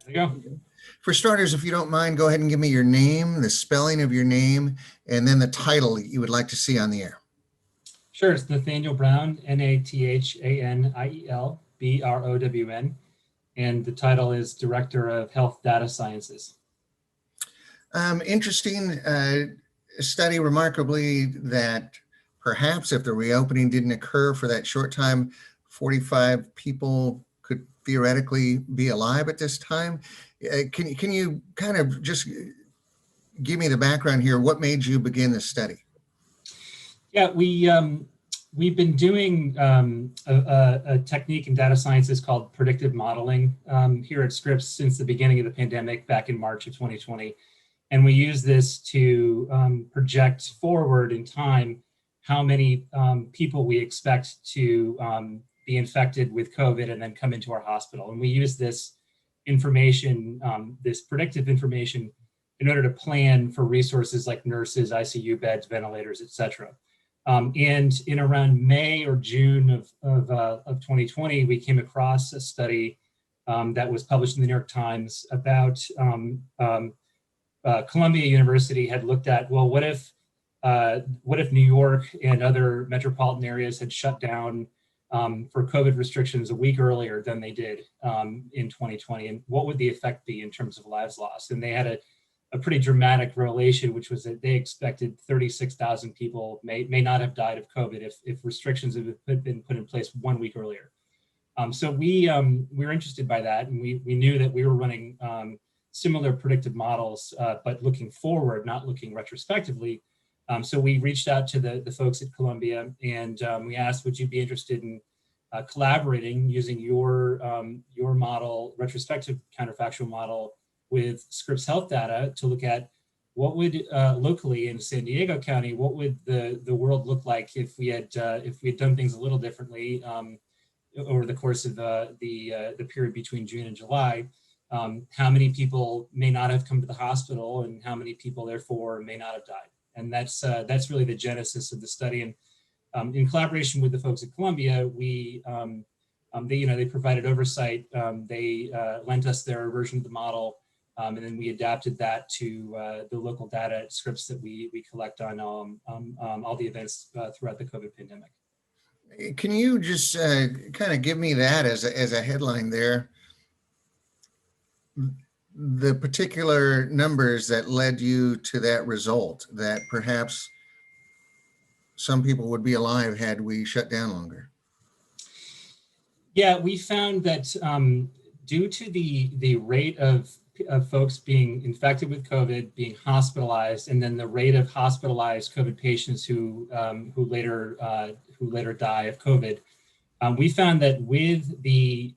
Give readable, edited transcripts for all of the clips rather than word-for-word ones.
There you go. For starters, if you don't mind, go ahead and give me your name, the spelling of your name, and then the title you would like to see on the air. Sure, it's Nathaniel Brown, Nathaniel Brown, and the title is Director of Health Data Sciences. Interesting study, remarkably, that perhaps if the reopening didn't occur for that short time, 45 people could theoretically be alive at this time. Can you kind of just give me the background here? What made you begin this study? Yeah, we've been doing a technique in data sciences called predictive modeling here at Scripps since the beginning of the pandemic back in March of 2020. And we use this to project forward in time how many people we expect to be infected with COVID and then come into our hospital. And we use this information, this predictive information, in order to plan for resources like nurses, ICU beds, ventilators, et cetera. And in around May or June of 2020, we came across a study that was published in the New York Times about Columbia University had looked at, well, what if New York and other metropolitan areas had shut down for COVID restrictions a week earlier than they did in 2020, and what would the effect be in terms of lives lost? And they had a pretty dramatic revelation, which was that they expected 36,000 people may not have died of COVID if restrictions had been put in place 1 week earlier. So we were interested by that, and we knew that we were running similar predictive models, but looking forward, not looking retrospectively. So we reached out to the folks at Columbia, and we asked, would you be interested in collaborating using your model, retrospective counterfactual model, with Scripps Health Data to look at what would locally in San Diego County, what would the world look like if we had done things a little differently over the course of the period between June and July. How many people may not have come to the hospital, and how many people therefore may not have died? And that's really the genesis of the study. And in collaboration with the folks at Columbia, they provided oversight. They lent us their version of the model, and then we adapted that to the local data at Scripps that we collect on all the events throughout the COVID pandemic. Can you just kind of give me that as a headline there? The particular numbers that led you to that result, that perhaps some people would be alive had we shut down longer. Yeah, we found that due to the rate of folks being infected with COVID, being hospitalized, and then the rate of hospitalized COVID patients who later die of COVID, we found that with the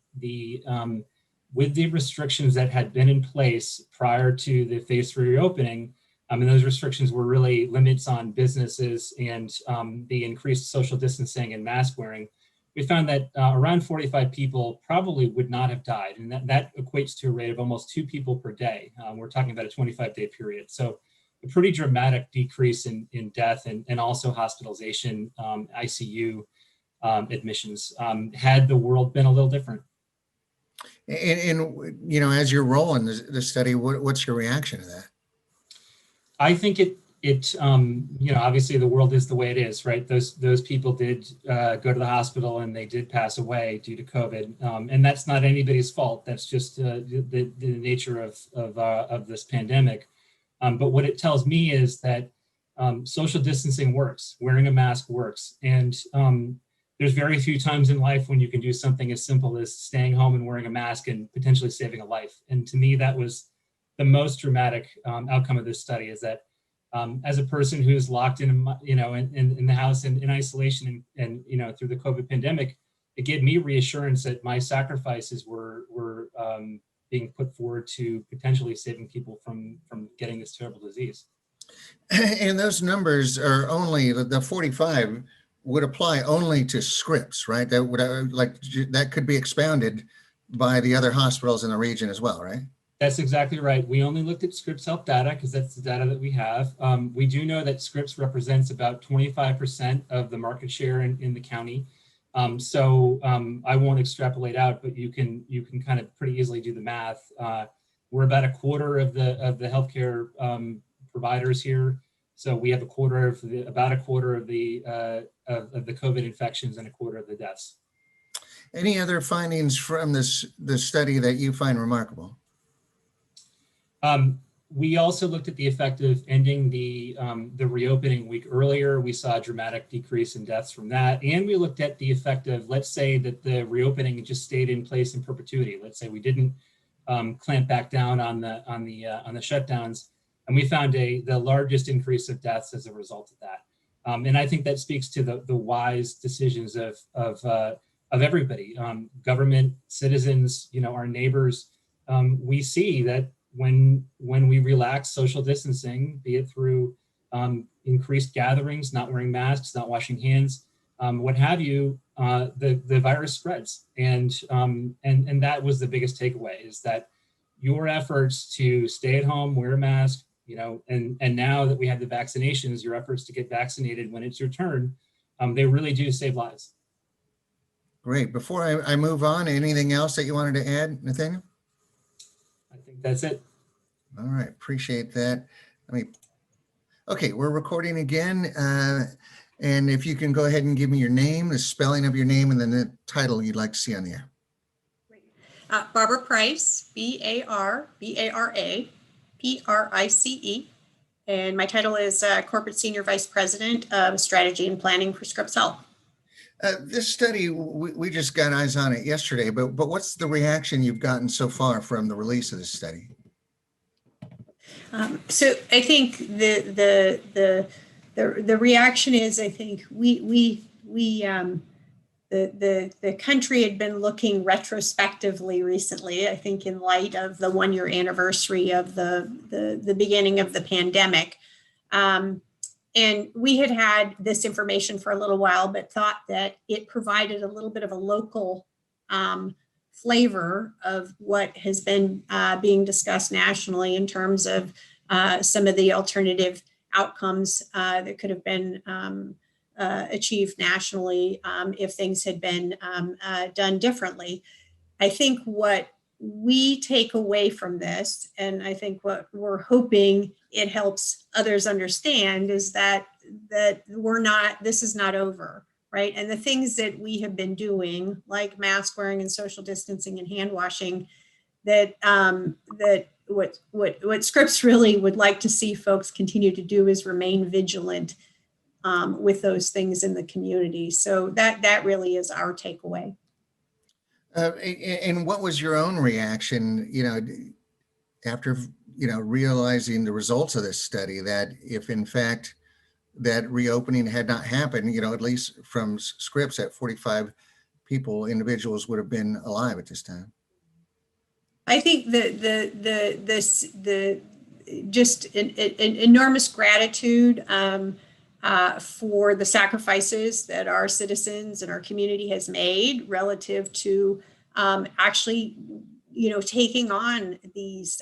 restrictions that had been in place prior to the phase 3 reopening, and those restrictions were really limits on businesses and the increased social distancing and mask wearing, we found that around 45 people probably would not have died. And that equates to a rate of almost 2 people per day. We're talking about a 25-day period. So a pretty dramatic decrease in death and also hospitalization, ICU admissions, had the world been a little different. And as you're rolling the study, what's your reaction to that? I think it obviously the world is the way it is, right? Those people did go to the hospital and they did pass away due to COVID, and that's not anybody's fault. That's just the nature of this pandemic. But what it tells me is that social distancing works, wearing a mask works, and there's very few times in life when you can do something as simple as staying home and wearing a mask and potentially saving a life. And to me, that was the most dramatic outcome of this study, is that as a person who's locked in the house and in isolation and through the COVID pandemic, it gave me reassurance that my sacrifices were being put forward to potentially saving people from getting this terrible disease. And those numbers are only, the 45 would apply only to Scripps, right? That would that could be expounded by the other hospitals in the region as well, right? That's exactly right. We only looked at Scripps Health Data because that's the data that we have. We do know that Scripps represents about 25% of the market share in the county. I won't extrapolate out, but you can kind of pretty easily do the math. We're about a quarter of the healthcare providers here, so we have about a quarter of the COVID infections and a quarter of the deaths. Any other findings from this study that you find remarkable? We also looked at the effect of ending the reopening a week earlier. We saw a dramatic decrease in deaths from that. And we looked at the effect of, let's say that the reopening just stayed in place in perpetuity. Let's say we didn't clamp back down on the shutdowns, and we found the largest increase of deaths as a result of that. And I think that speaks to the wise decisions of everybody, government, citizens, our neighbors. We see that when we relax social distancing, be it through increased gatherings, not wearing masks, not washing hands, what have you, the virus spreads. And that was the biggest takeaway, is that your efforts to stay at home, wear a mask, and now that we have the vaccinations, your efforts to get vaccinated when it's your turn, they really do save lives. Great. Before I move on, anything else that you wanted to add, Nathaniel? I think that's it. All right. Appreciate that. Okay, we're recording again. And if you can go ahead and give me your name, the spelling of your name, and then the title you'd like to see on the air. Barbara Price, BARBARAPRICE. And my title is Corporate Senior Vice President of Strategy and Planning for Scripps Health. This study, we just got eyes on it yesterday, but what's the reaction you've gotten so far from the release of this study? So I think the reaction is, I think the country had been looking retrospectively recently, I think in light of the 1-year anniversary of the beginning of the pandemic. And we had this information for a little while, but thought that it provided a little bit of a local flavor of what has been being discussed nationally in terms of some of the alternative outcomes that could have been achieved nationally if things had been done differently. I think what we take away from this, and I think what we're hoping it helps others understand, is that this is not over, right? And the things that we have been doing, like mask wearing and social distancing and hand washing, that what Scripps really would like to see folks continue to do is remain vigilant with those things in the community. So that really is our takeaway. And what was your own reaction, after, realizing the results of this study, that if in fact that reopening had not happened, at least from Scripps, at 45 individuals would have been alive at this time? I think just an enormous gratitude for the sacrifices that our citizens and our community has made relative to actually, taking on these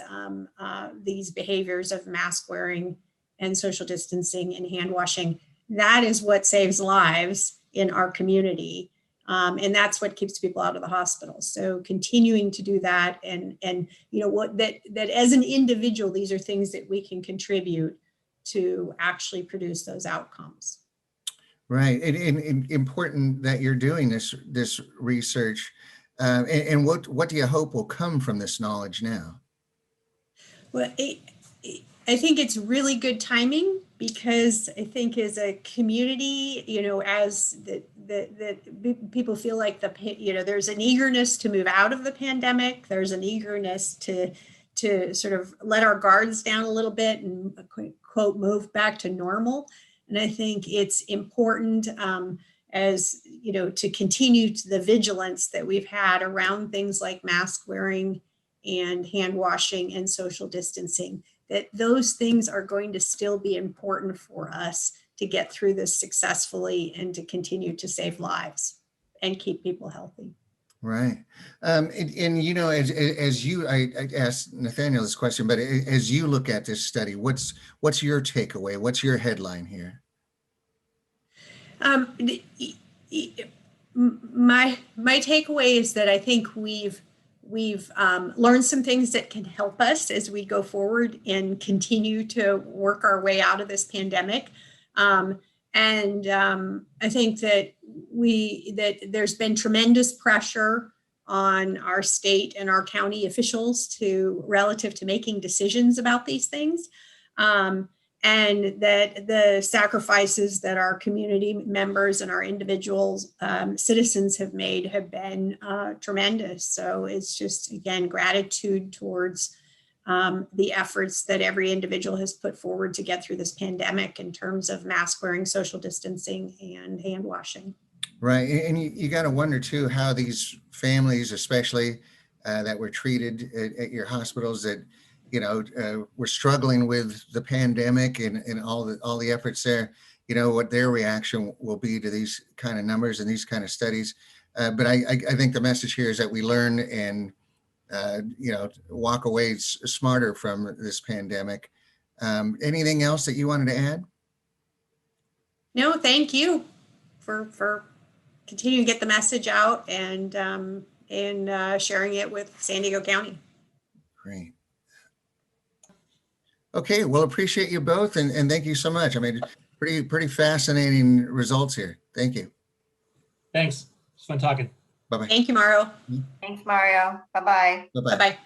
behaviors of mask wearing and social distancing and hand washing. That is what saves lives in our community. And that's what keeps people out of the hospital. So continuing to do that, and that as an individual, these are things that we can contribute to actually produce those outcomes. Right, and important that you're doing this research. And what do you hope will come from this knowledge now? Well, I think it's really good timing, because I think as a community, as that people feel like there's an eagerness to move out of the pandemic. There's an eagerness to sort of let our guards down a little bit and quote move back to normal. And I think it's important as to continue to the vigilance that we've had around things like mask wearing and hand washing and social distancing, that those things are going to still be important for us to get through this successfully and to continue to save lives and keep people healthy. Right. And as I asked Nathaniel this question, but as you look at this study, what's your takeaway? What's your headline here? my takeaway is that I think we've learned some things that can help us as we go forward and continue to work our way out of this pandemic. I think that there's been tremendous pressure on our state and our county officials relative to making decisions about these things. And that the sacrifices that our community members and our individual citizens have made have been tremendous. So it's just, again, gratitude towards the efforts that every individual has put forward to get through this pandemic in terms of mask wearing, social distancing, and hand washing. Right. And you got to wonder too, how these families, especially that were treated at your hospitals that, were struggling with the pandemic and all the efforts there, what their reaction will be to these kind of numbers and these kind of studies. But I think the message here is that we learn and, walk away smarter from this pandemic. Anything else that you wanted to add? No, thank you for continuing to get the message out and sharing it with San Diego County. Great. Okay, well, appreciate you both, and thank you so much. I mean, pretty fascinating results here. Thank you. Thanks. It's fun talking. Bye-bye. Thank you, Mario. Thanks, Mario. Bye-bye. Bye-bye. Bye-bye.